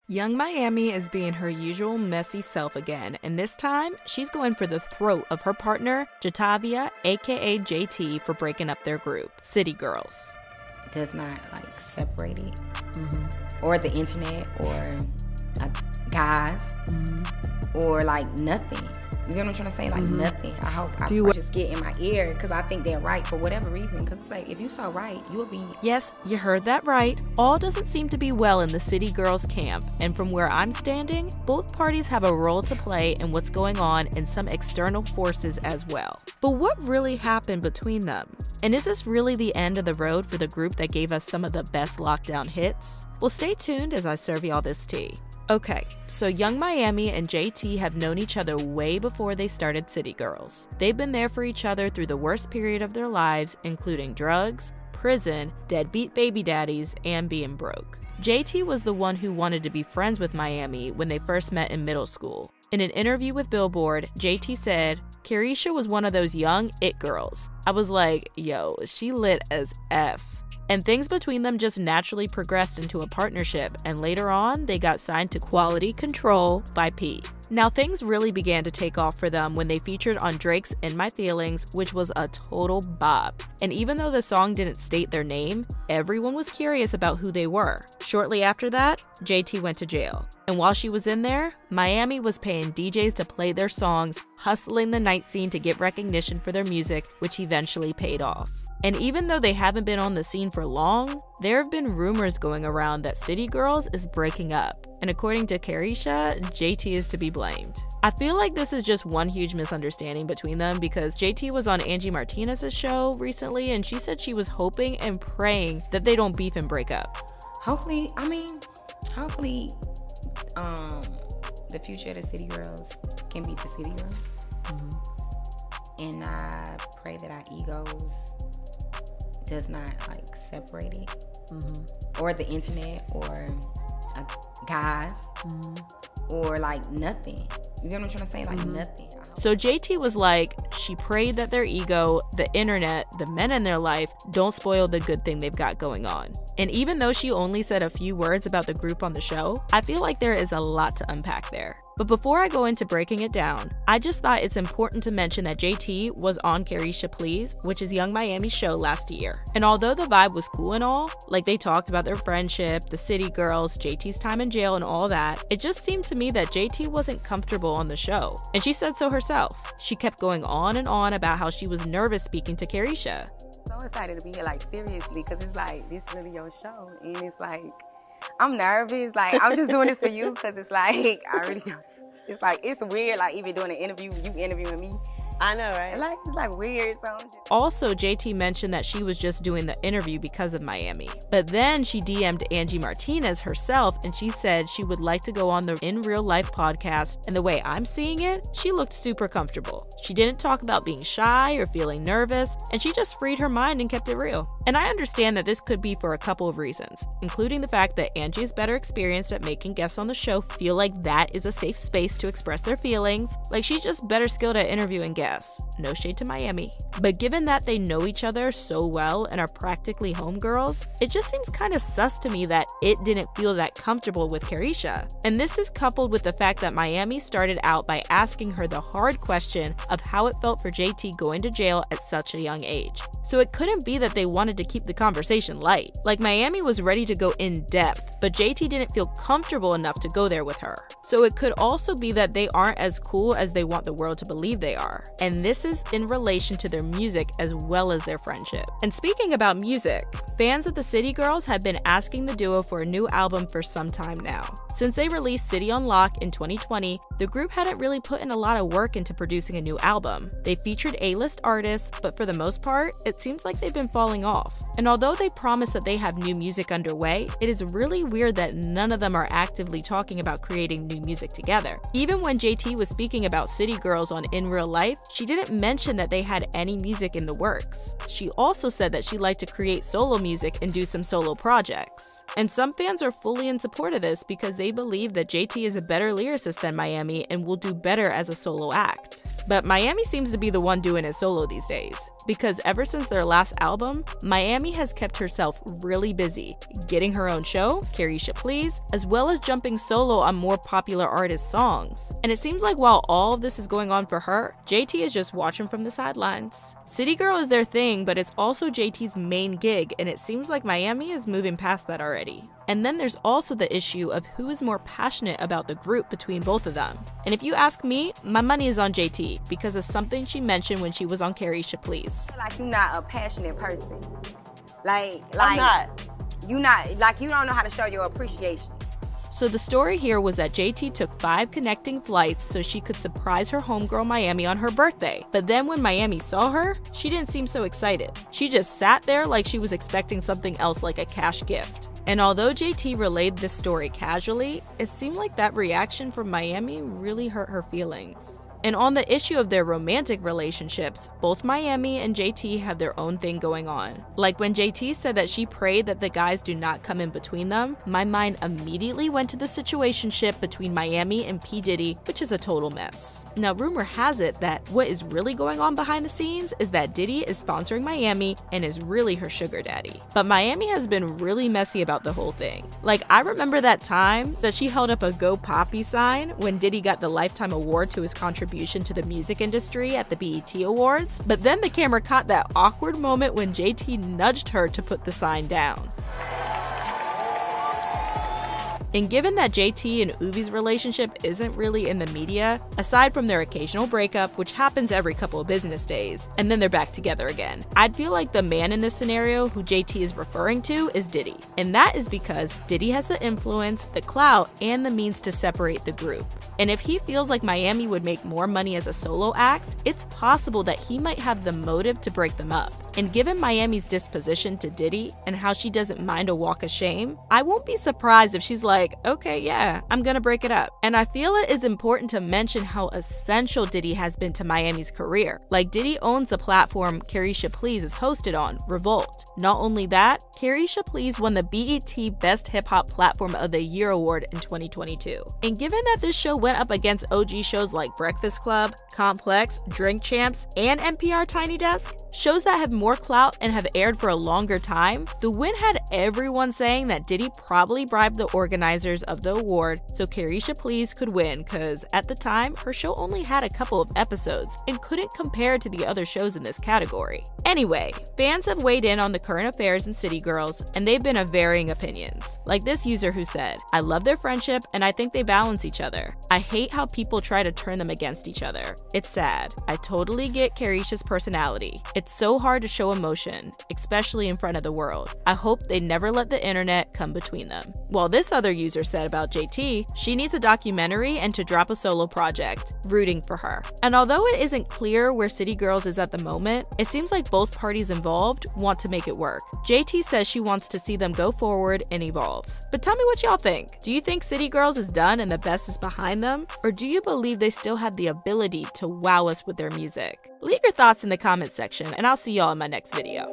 Young Miami is being her usual messy self again, and this time, she's going for the throat of her partner, Jatavia, aka JT, for breaking up their group, City Girls. Does not separate it, or the internet, or guys, or nothing. You get what I'm trying to say? Nothing. I hope I just get in my ear because I think they're right for whatever reason. Because it's if you so right, you'll be. Yes, you heard that right. All doesn't seem to be well in the City Girls camp, and from where I'm standing, both parties have a role to play in what's going on and some external forces as well. But what really happened between them? And is this really the end of the road for the group that gave us some of the best lockdown hits? Well, stay tuned as I serve y'all this tea. Okay, so Young Miami and JT have known each other way before they started City Girls. They've been there for each other through the worst period of their lives, including drugs, prison, deadbeat baby daddies, and being broke. JT was the one who wanted to be friends with Miami when they first met in middle school. In an interview with Billboard, JT said, "Carisha was one of those young it girls. I was like, yo, she lit as F." And things between them just naturally progressed into a partnership, and later on, they got signed to Quality Control by P. Now, things really began to take off for them when they featured on Drake's In My Feelings, which was a total bop. And even though the song didn't state their name, everyone was curious about who they were. Shortly after that, JT went to jail. And while she was in there, Miami was paying DJs to play their songs, hustling the night scene to get recognition for their music, which eventually paid off. And even though they haven't been on the scene for long, there have been rumors going around that City Girls is breaking up. And according to Carisha, JT is to be blamed. I feel like this is just one huge misunderstanding between them because JT was on Angie Martinez's show recently and she said she was hoping and praying that they don't beef and break up. Hopefully, the future of the City Girls can beat the City Girls. And I pray that our egos does not separate it, or the internet, or guys, or nothing. You get what I'm trying to say? Nothing. So JT was like, she prayed that their ego, the internet, the men in their life don't spoil the good thing they've got going on. And even though she only said a few words about the group on the show, I feel like there is a lot to unpack there. But before I go into breaking it down, I just thought it's important to mention that JT was on Carisha Please, which is Young Miami's show last year. And although the vibe was cool and all, they talked about their friendship, the City Girls, JT's time in jail and all that, it just seemed to me that JT wasn't comfortable on the show. And she said so herself. She kept going on and on about how she was nervous speaking to Carisha. So excited to be here, seriously, because it's this is really your show. And it's I'm nervous. I'm just doing this for you because it's I really don't. It's it's weird, even doing an interview, you interviewing me. I know, right? It's weird. So also, JT mentioned that she was just doing the interview because of Miami. But then she DM'd Angie Martinez herself and she said she would like to go on the In Real Life podcast. And the way I'm seeing it, she looked super comfortable. She didn't talk about being shy or feeling nervous, and she just freed her mind and kept it real. And I understand that this could be for a couple of reasons, including the fact that Angie is better experienced at making guests on the show feel like that is a safe space to express their feelings. She's just better skilled at interviewing guests. No shade to Miami. But given that they know each other so well and are practically homegirls, it just seems kind of sus to me that it didn't feel that comfortable with Carisha. And this is coupled with the fact that Miami started out by asking her the hard question of how it felt for JT going to jail at such a young age. So it couldn't be that they wanted to keep the conversation light. Miami was ready to go in depth, but JT didn't feel comfortable enough to go there with her. So it could also be that they aren't as cool as they want the world to believe they are. And this is in relation to their music as well as their friendship. And speaking about music, fans of the City Girls have been asking the duo for a new album for some time now. Since they released City on Lock in 2020, the group hadn't really put in a lot of work into producing a new album. They featured A-list artists, but for the most part, it seems like they've been falling off. And although they promise that they have new music underway, it is really weird that none of them are actively talking about creating new music together. Even when JT was speaking about City Girls on In Real Life, she didn't mention that they had any music in the works. She also said that she'd like to create solo music and do some solo projects. And some fans are fully in support of this because they believe that JT is a better lyricist than Miami and will do better as a solo act. But Miami seems to be the one doing it solo these days, because ever since their last album, Miami has kept herself really busy, getting her own show, Carisha Please, as well as jumping solo on more popular artists' songs. And it seems like while all of this is going on for her, JT is just watching from the sidelines. City Girl is their thing, but it's also JT's main gig, and it seems like Miami is moving past that already. And then there's also the issue of who is more passionate about the group between both of them. And if you ask me, my money is on JT because of something she mentioned when she was on Carisha Please. Like you're not a passionate person. I'm not. You don't know how to show your appreciation. So the story here was that JT took 5 connecting flights so she could surprise her homegirl Miami on her birthday. But then when Miami saw her, she didn't seem so excited. She just sat there like she was expecting something else like a cash gift. And although JT relayed this story casually, it seemed like that reaction from Miami really hurt her feelings. And on the issue of their romantic relationships, both Miami and JT have their own thing going on. Like when JT said that she prayed that the guys do not come in between them, my mind immediately went to the situationship between Miami and P. Diddy, which is a total mess. Now, rumor has it that what is really going on behind the scenes is that Diddy is sponsoring Miami and is really her sugar daddy. But Miami has been really messy about the whole thing. Like, I remember that time that she held up a Go Poppy sign when Diddy got the Lifetime Award to his contribution to the music industry at the BET Awards, but then the camera caught that awkward moment when JT nudged her to put the sign down. And given that JT and Uvi's relationship isn't really in the media, aside from their occasional breakup, which happens every couple of business days, and then they're back together again, I'd feel like the man in this scenario who JT is referring to is Diddy. And that is because Diddy has the influence, the clout, and the means to separate the group. And if he feels like Miami would make more money as a solo act, it's possible that he might have the motive to break them up. And given Miami's disposition to Diddy and how she doesn't mind a walk of shame, I won't be surprised if she's like, okay, yeah, I'm gonna break it up. And I feel it is important to mention how essential Diddy has been to Miami's career. Like, Diddy owns the platform Carisha Please is hosted on, Revolt. Not only that, Carisha Please won the BET Best Hip Hop Platform of the Year award in 2022. And given that this show went up against OG shows like Breakfast Club, Complex, Drink Champs, and NPR Tiny Desk, shows that have more clout and have aired for a longer time, the win had everyone saying that Diddy probably bribed the organizers of the award so Carisha Please could win, cause at the time, her show only had a couple of episodes and couldn't compare to the other shows in this category. Anyway, fans have weighed in on the current affairs in City Girls, and they've been of varying opinions. Like this user who said, "I love their friendship and I think they balance each other. I hate how people try to turn them against each other. It's sad. I totally get Carisha's personality. It's so hard to show emotion, especially in front of the world. I hope they never let the internet come between them." While this other user said about JT, she needs a documentary and to drop a solo project, rooting for her. And although it isn't clear where City Girls is at the moment, it seems like both parties involved want to make it work. JT says she wants to see them go forward and evolve. But tell me what y'all think. Do you think City Girls is done and the best is behind them? Or do you believe they still have the ability to wow us with their music? Leave your thoughts in the comments section, and I'll see y'all in my next video.